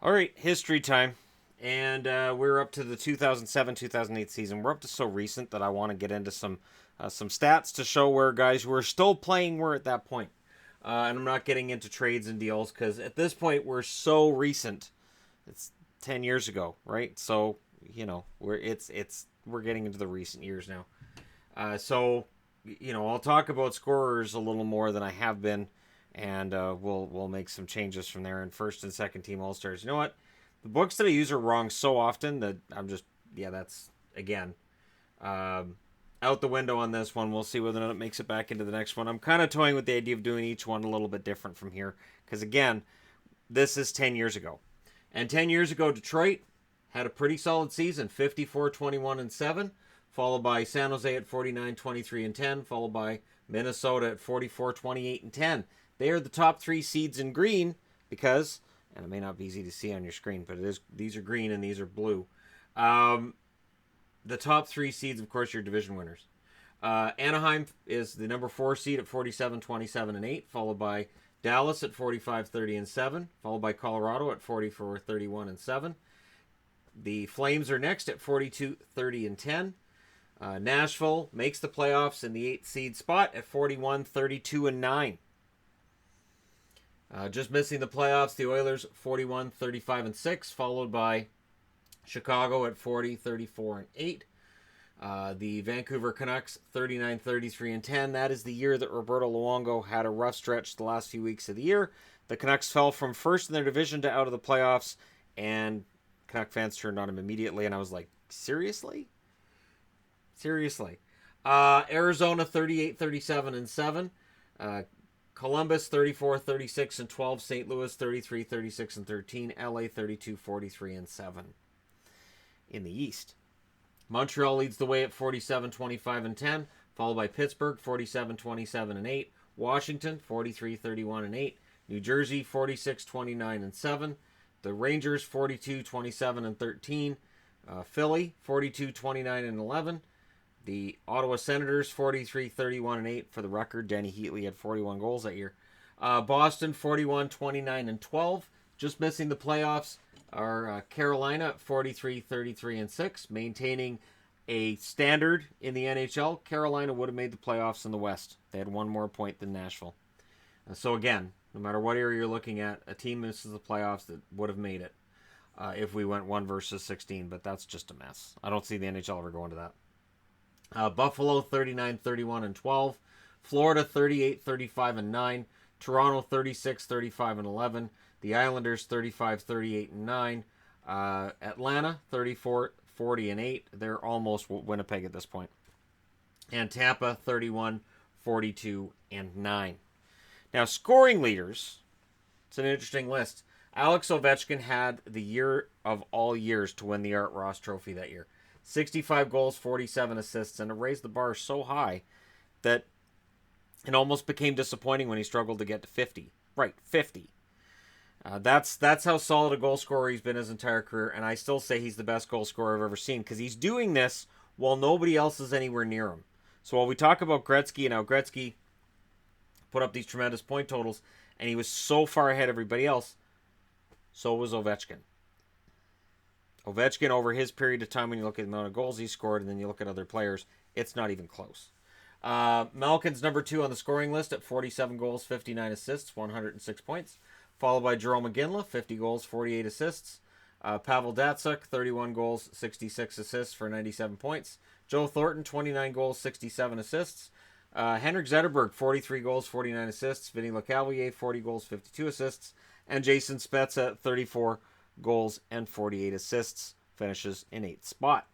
All right, history time. And we're up to the 2007-2008 season. We're up to so recent that I want to get into some stats to show where guys who are still playing were at that point. And I'm not getting into trades and deals because at this point we're so recent. It's 10 years ago, right? So, we're getting into the recent years now. I'll talk about scorers a little more than I have been, and we'll make some changes from there in first and second team all stars. You know what? The books that I use are wrong so often that I'm just that's again out the window on this one. We'll see whether or not it makes it back into the next one. I'm kind of toying with the idea of doing each one a little bit different from here because again, this is 10 years ago, and 10 years ago Detroit had a pretty solid season, 54-21-7. Followed by San Jose at 49-23-10, followed by Minnesota at 44-28-10. They are the top three seeds in green because, and it may not be easy to see on your screen, but these are green and these are blue. The top three seeds, of course, your division winners. Anaheim is the number 4 seed at 47-27-8, followed by Dallas at 45-30-7, followed by Colorado at 44-31-7. The Flames are next at 42-30-10. Nashville makes the playoffs in the 8th seed spot at 41-32-9. Just missing the playoffs, the Oilers 41-35-6, followed by Chicago at 40-34-8. The Vancouver Canucks 39-33-10. That is the year that Roberto Luongo had a rough stretch the last few weeks of the year. The Canucks fell from first in their division to out of the playoffs, and Canuck fans turned on him immediately, and I was like, seriously? Arizona 38-37-7. Columbus 34-36-12. St. Louis 33-36-13. LA 32-43-7. In the East, Montreal leads the way at 47-25-10, followed by Pittsburgh 47-27-8. Washington 43-31-8. New Jersey 46-29-7. The Rangers 42-27-13. Philly 42-29-11. The Ottawa Senators 43-31-8. For the record, Danny Heatley had 41 goals that year. Boston 41-29-12. Just missing the playoffs are Carolina 43-33-6, maintaining a standard in the NHL. Carolina would have made the playoffs in the West. They had one more point than Nashville. So again, no matter what area you're looking at, a team misses the playoffs that would have made it if we went 1 versus 16, but that's just a mess. I don't see the NHL ever going to that. Buffalo 39-31-12. Florida 38-35-9. Toronto 36-35-11. The Islanders 35-38-9. Atlanta 34-40-8. They're almost Winnipeg at this point. And Tampa 31-42-9. Now, scoring leaders, it's an interesting list. Alex Ovechkin had the year of all years to win the Art Ross Trophy that year. 65 goals, 47 assists, and it raised the bar so high that it almost became disappointing when he struggled to get to 50. Right, 50. That's how solid a goal scorer he's been his entire career, and I still say he's the best goal scorer I've ever seen because he's doing this while nobody else is anywhere near him. So while we talk about Gretzky and how Gretzky put up these tremendous point totals, and he was so far ahead of everybody else, so was Ovechkin. Ovechkin, over his period of time, when you look at the amount of goals he scored and then you look at other players, it's not even close. Malkin's number 2 on the scoring list at 47 goals, 59 assists, 106 points. Followed by Jarome Iginla, 50 goals, 48 assists. Pavel Datsyuk, 31 goals, 66 assists for 97 points. Joe Thornton, 29 goals, 67 assists. Henrik Zetterberg, 43 goals, 49 assists. Vinny Lecavalier, 40 goals, 52 assists. And Jason Spezza, 34 goals and 48 assists, finishes in 8th spot.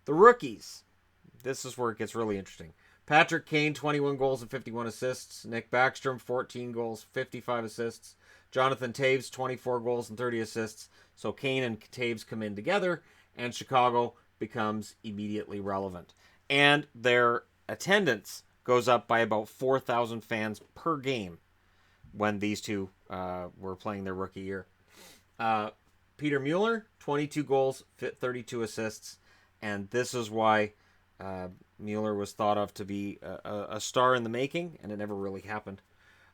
The rookies. This is where it gets really interesting. Patrick Kane, 21 goals and 51 assists. Nick Backstrom, 14 goals, 55 assists. Jonathan Toews, 24 goals and 30 assists. So Kane and Toews come in together, and Chicago becomes immediately relevant. And their attendance goes up by about 4,000 fans per game when these two were playing their rookie year. Peter Mueller, 22 goals, 32 assists, and this is why Mueller was thought of to be a star in the making, and it never really happened.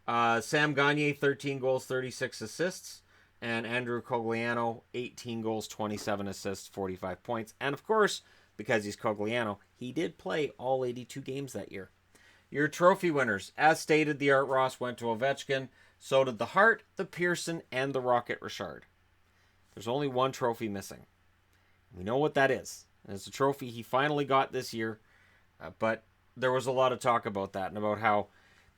Sam Gagner, 13 goals, 36 assists. And Andrew Cogliano, 18 goals, 27 assists, 45 points. And of course, because he's Cogliano, he did play all 82 games that year. Your trophy winners, as stated, the Art Ross went to Ovechkin. So did the Hart, the Pearson, and the Rocket Richard. There's only one trophy missing. We know what that is. And it's a trophy he finally got this year. But there was a lot of talk about that and about how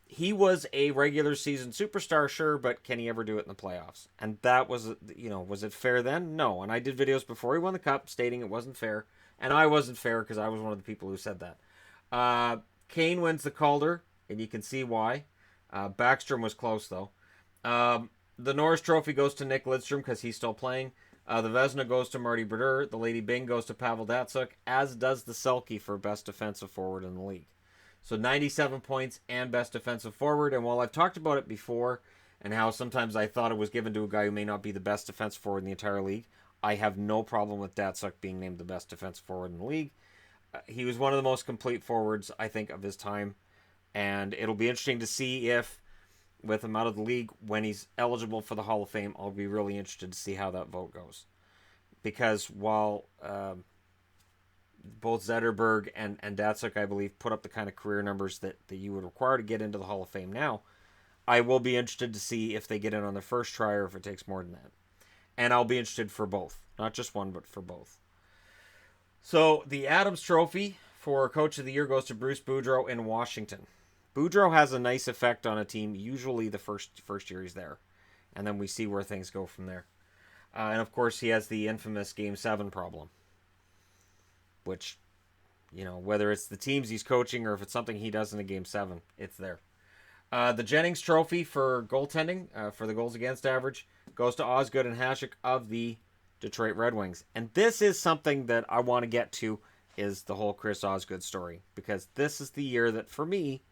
he was a regular season superstar, sure, but can he ever do it in the playoffs? And that was, was it fair then? No. And I did videos before he won the Cup stating it wasn't fair. And I wasn't fair because I was one of the people who said that. Kane wins the Calder, and you can see why. Backstrom was close, though. The Norris Trophy goes to Nick Lidstrom because he's still playing. The Vezina goes to Marty Brodeur. The Lady Byng goes to Pavel Datsyuk, as does the Selke for Best Defensive Forward in the league. So 97 points and Best Defensive Forward. And while I've talked about it before and how sometimes I thought it was given to a guy who may not be the best defensive forward in the entire league, I have no problem with Datsyuk being named the best defensive forward in the league. He was one of the most complete forwards, I think, of his time. And it'll be interesting to see if, with him out of the league, when he's eligible for the Hall of Fame, I'll be really interested to see how that vote goes. Because while both Zetterberg and Datsyuk, I believe, put up the kind of career numbers that you would require to get into the Hall of Fame now, I will be interested to see if they get in on the first try or if it takes more than that. And I'll be interested for both. Not just one, but for both. So the Adams Trophy for Coach of the Year goes to Bruce Boudreau in Washington. Boudreau has a nice effect on a team, usually the first year he's there. And then we see where things go from there. And of course, he has the infamous Game 7 problem. Which, whether it's the teams he's coaching or if it's something he does in a Game 7, it's there. The Jennings Trophy for goaltending, for the goals against average, goes to Osgood and Hasek of the Detroit Red Wings. And this is something that I want to get to, is the whole Chris Osgood story. Because this is the year that, for me,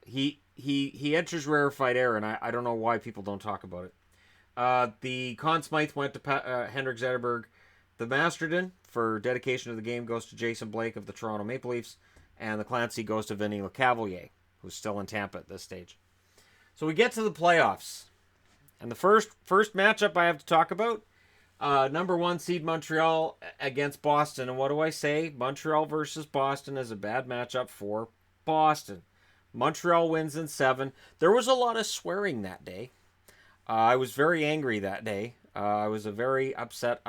he enters rarefied air, and I don't know why people don't talk about it. The Conn Smythe went to Henrik Zetterberg. The Masterton, for dedication to the game, goes to Jason Blake of the Toronto Maple Leafs. And the Clancy goes to Vinny LeCavalier, who's still in Tampa at this stage. So we get to the playoffs. And the first matchup I have to talk about, number 1 seed Montreal against Boston. And what do I say? Montreal versus Boston is a bad matchup for Boston. Montreal wins in 7. There was a lot of swearing that day. I was very angry that day. I was a very upset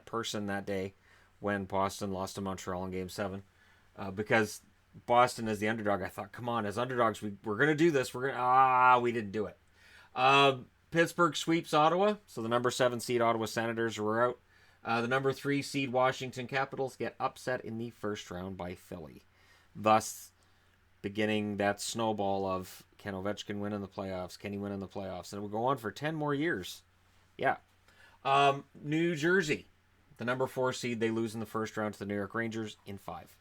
person that day when Boston lost to Montreal in Game 7. Because Boston is the underdog. I thought, come on, as underdogs, we're going to do this. We didn't do it. Pittsburgh sweeps Ottawa. So the number 7 seed Ottawa Senators were out. The number 3 seed Washington Capitals get upset in the first round by Philly. Thus, beginning that snowball of, can Ovechkin win in the playoffs? Can he win in the playoffs? And it will go on for 10 more years. Yeah. New Jersey, the number 4 seed, they lose in the first round to the New York Rangers in 5.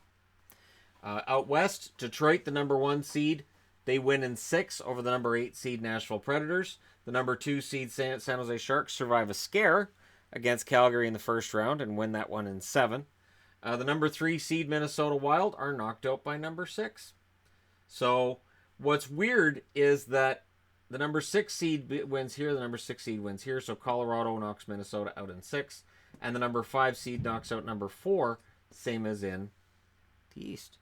Out west, Detroit, the number 1 seed, they win in 6 over the number 8 seed Nashville Predators. The number 2 seed San Jose Sharks survive a scare against Calgary in the first round and win that one in 7. The number 3 seed Minnesota Wild are knocked out by number 6. So what's weird is that the number 6 seed wins here, the number 6 seed wins here, so Colorado knocks Minnesota out in 6, and the number 5 seed knocks out number 4, same as in the East.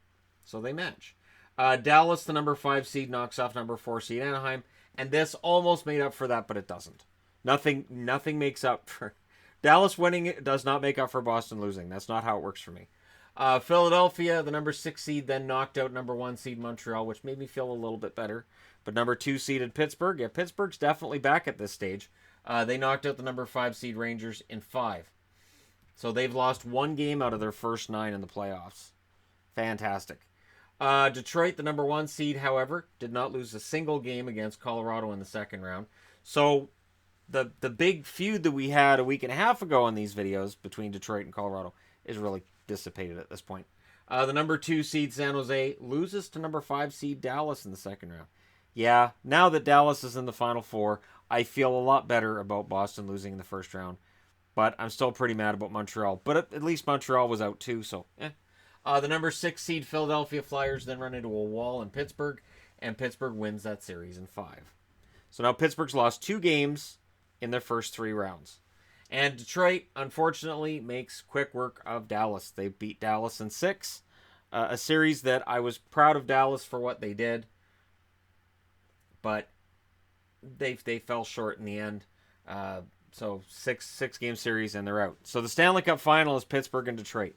So they match. Dallas, the number 5 seed, knocks off number 4 seed Anaheim, and this almost made up for that, but it doesn't. Nothing makes up for... Dallas winning does not make up for Boston losing. That's not how it works for me. Philadelphia, the number 6 seed, then knocked out number 1 seed Montreal, which made me feel a little bit better. But number 2 seeded Pittsburgh, Pittsburgh's definitely back at this stage. They knocked out the number 5 seed Rangers in 5. So they've lost 1 game out of their first 9 in the playoffs. Fantastic. Detroit, the number 1 seed, however, did not lose a single game against Colorado in the second round. So the big feud that we had a week and a half ago on these videos between Detroit and Colorado is really dissipated at this point. The number 2 seed San Jose loses to number 5 seed Dallas in the second round. Yeah, now that Dallas is in the Final Four, I feel a lot better about Boston losing in the first round. But I'm still pretty mad about Montreal. But at least Montreal was out too, so the number 6 seed Philadelphia Flyers then run into a wall in Pittsburgh, and Pittsburgh wins that series in 5. So now Pittsburgh's lost 2 games in their first 3 rounds. And Detroit, unfortunately, makes quick work of Dallas. They beat Dallas in 6, a series that I was proud of Dallas for what they did, but they fell short in the end. So six game series and they're out. So the Stanley Cup Final is Pittsburgh and Detroit.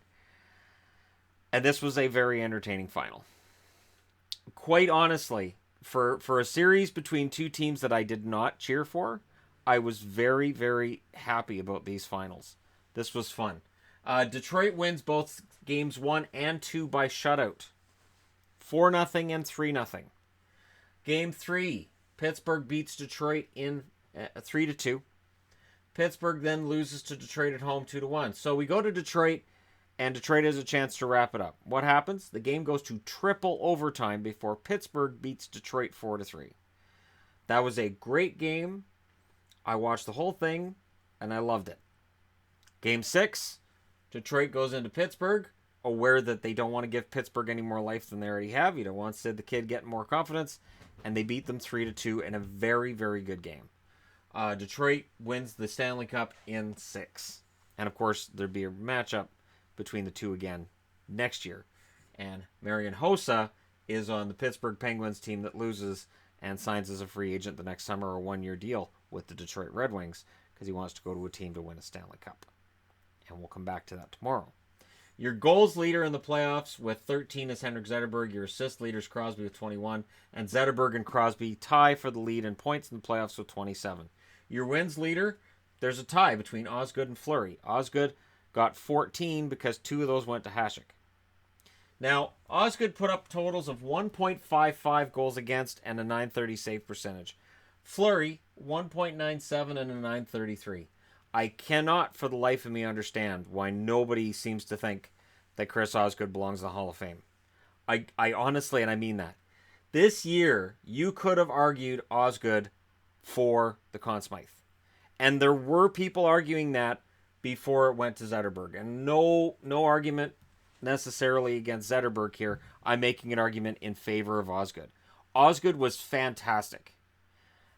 And this was a very entertaining final. Quite honestly, for a series between 2 teams that I did not cheer for, I was very, very happy about these finals. This was fun. Detroit wins both games 1 and 2 by shutout. 4-0 and 3-0. Game 3, Pittsburgh beats Detroit in 3-2. Pittsburgh then loses to Detroit at home 2-1. So we go to Detroit, and Detroit has a chance to wrap it up. What happens? The game goes to triple overtime before Pittsburgh beats Detroit 4-3. That was a great game. I watched the whole thing, and I loved it. Game 6, Detroit goes into Pittsburgh, aware that they don't want to give Pittsburgh any more life than they already have. You don't want Sid the Kid getting more confidence, and they beat them 3-2 in a very, very good game. Detroit wins the Stanley Cup in 6. And, of course, there'd be a matchup between the two again next year. And Marian Hossa is on the Pittsburgh Penguins team that loses and signs as a free agent the next summer, a 1-year deal with the Detroit Red Wings because he wants to go to a team to win a Stanley Cup. And we'll come back to that tomorrow. Your goals leader in the playoffs with 13 is Henrik Zetterberg. Your assist leader is Crosby with 21. And Zetterberg and Crosby tie for the lead in points in the playoffs with 27. Your wins leader, there's a tie between Osgood and Fleury. Osgood got 14 because 2 of those went to Hasek. Now, Osgood put up totals of 1.55 goals against and a .930 save percentage. Fleury, 1.97 and a .933. I cannot for the life of me understand why nobody seems to think that Chris Osgood belongs in the Hall of Fame. I honestly, and I mean that. This year, you could have argued Osgood for the Conn Smythe. And there were people arguing that before it went to Zetterberg. And no argument necessarily against Zetterberg here. I'm making an argument in favor of Osgood. Osgood was fantastic.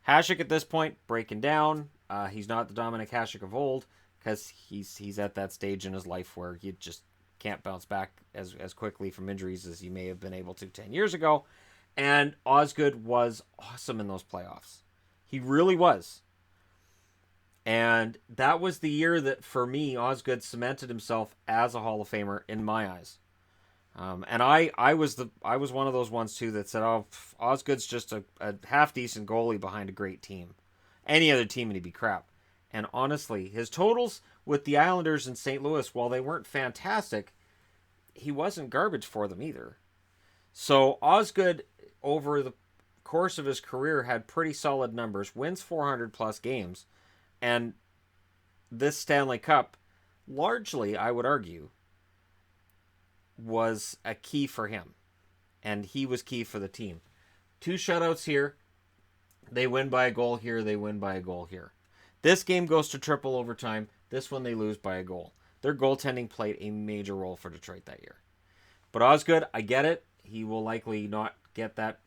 Hasek at this point, breaking down. He's not the Dominic Hasek of old because he's at that stage in his life where you just can't bounce back as quickly from injuries as you may have been able to 10 years ago. And Osgood was awesome in those playoffs. He really was. And that was the year that, for me, Osgood cemented himself as a Hall of Famer in my eyes. And I was one of those ones, too, that said, oh, Osgood's just a half-decent goalie behind a great team. Any other team, and he'd be crap. And honestly, his totals with the Islanders in St. Louis, while they weren't fantastic, he wasn't garbage for them either. So Osgood, over the course of his career, had pretty solid numbers, wins 400-plus games, and this Stanley Cup, largely, I would argue, was a key for him. And he was key for the team. 2 shutouts here. They win by a goal here. They win by a goal here. This game goes to triple overtime. This one they lose by a goal. Their goaltending played a major role for Detroit that year. But Osgood, I get it. He will likely not get that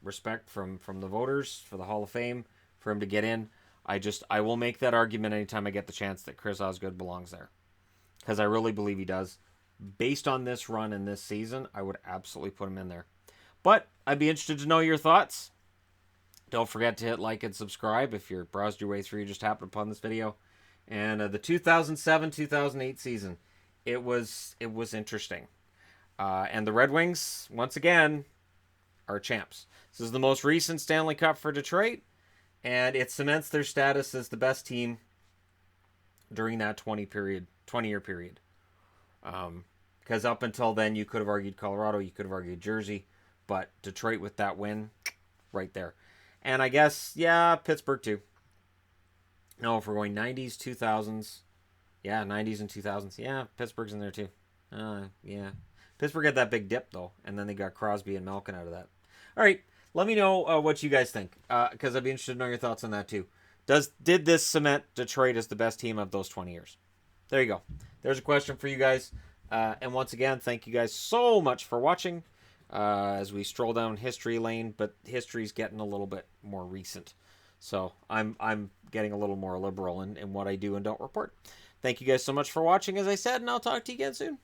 respect from the voters for the Hall of Fame for him to get in. I will make that argument anytime I get the chance that Chris Osgood belongs there. Because I really believe he does. Based on this run in this season, I would absolutely put him in there. But I'd be interested to know your thoughts. Don't forget to hit like and subscribe if you're browsed your way through, you just happened upon this video. And the 2007-2008 season, it was interesting. And the Red Wings, once again, are champs. This is the most recent Stanley Cup for Detroit, and it cements their status as the best team during that 20-year period. Because up until then, you could have argued Colorado, you could have argued Jersey, but Detroit with that win, right there. And I guess, yeah, Pittsburgh too. No, if we're going 90s, 2000s, yeah, 90s and 2000s, yeah, Pittsburgh's in there too. Yeah. Pittsburgh had that big dip, though, and then they got Crosby and Malkin out of that. All right, let me know what you guys think, because I'd be interested to know your thoughts on that too. Did this cement Detroit as the best team of those 20 years? There you go. There's a question for you guys. And once again, thank you guys so much for watching as we stroll down history lane, but history's getting a little bit more recent. So I'm getting a little more liberal in what I do and don't report. Thank you guys so much for watching, as I said, and I'll talk to you again soon.